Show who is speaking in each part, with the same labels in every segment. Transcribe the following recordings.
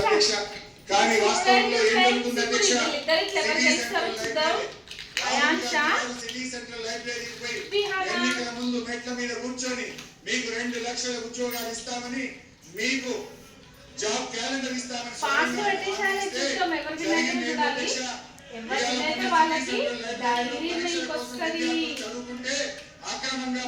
Speaker 1: అధ్యక్ష. కానీ వాస్తవంలో ఏం జరుగుతుంది అధ్యక్ష? సిటీ సెంట్రల్ లైబ్రరీకి పోయి ఎన్నికల ముందు మెట్ల మీద కూర్చొని మీకు 2 లక్షల ఉద్యోగాలు ఇస్తామని, మీకు జాబ్ క్యాలెండర్ ఇస్తామని చదువుకుంటే అక్రమంగా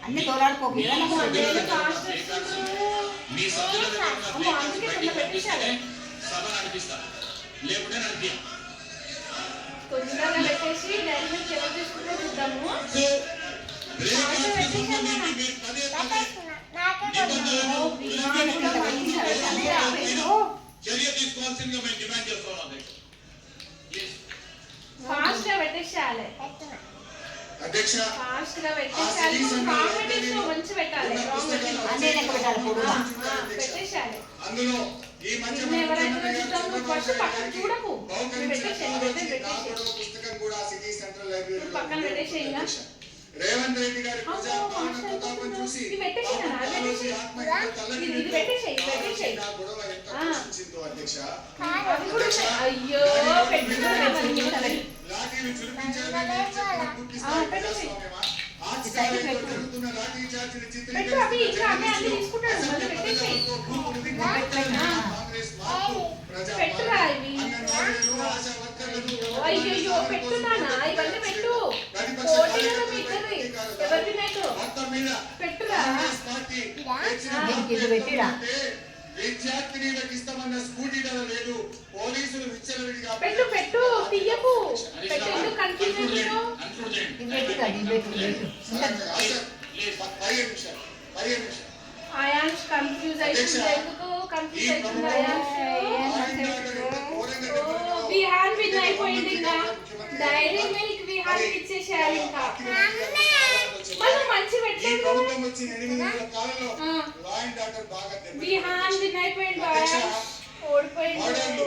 Speaker 2: అన్ని తోలాడుకోకు
Speaker 1: చర్య తీసుకోవాల్సిందిగా మేము డిమాండ్ చేస్తున్నాం అధ్యక్ష. అందులో ఈ మధ్య పుస్తకం కూడా సిటీ సెంట్రల్ లైబ్రరీలో రేవంత్ రెడ్డి గారి ప్రజాపాలన ప్రతాపం చూసి గొడవ ఎంత కృషించిందో అధ్యక్ష. లాఠీలు చురిపించాలని ప్రజాస్వామ్యమా? జరుగుతున్న లాఠీ చార్జీని చిత్రీకరిస్తున్న కాంగ్రెస్ మార్పు అంగన్వాడీలు, ఆశా వర్కర్లను మొత్తం మీద కాంగ్రెస్ పార్టీ విద్యార్థినీలకు ఇస్తామన్న స్కూటీ ధర లేదు, పోలీసులు విచ్చలవిడిగా
Speaker 3: ఇచ్చేసేయాలి. ఇంకా మనం మంచి పెట్టలేదు. ఓడిపోయింది.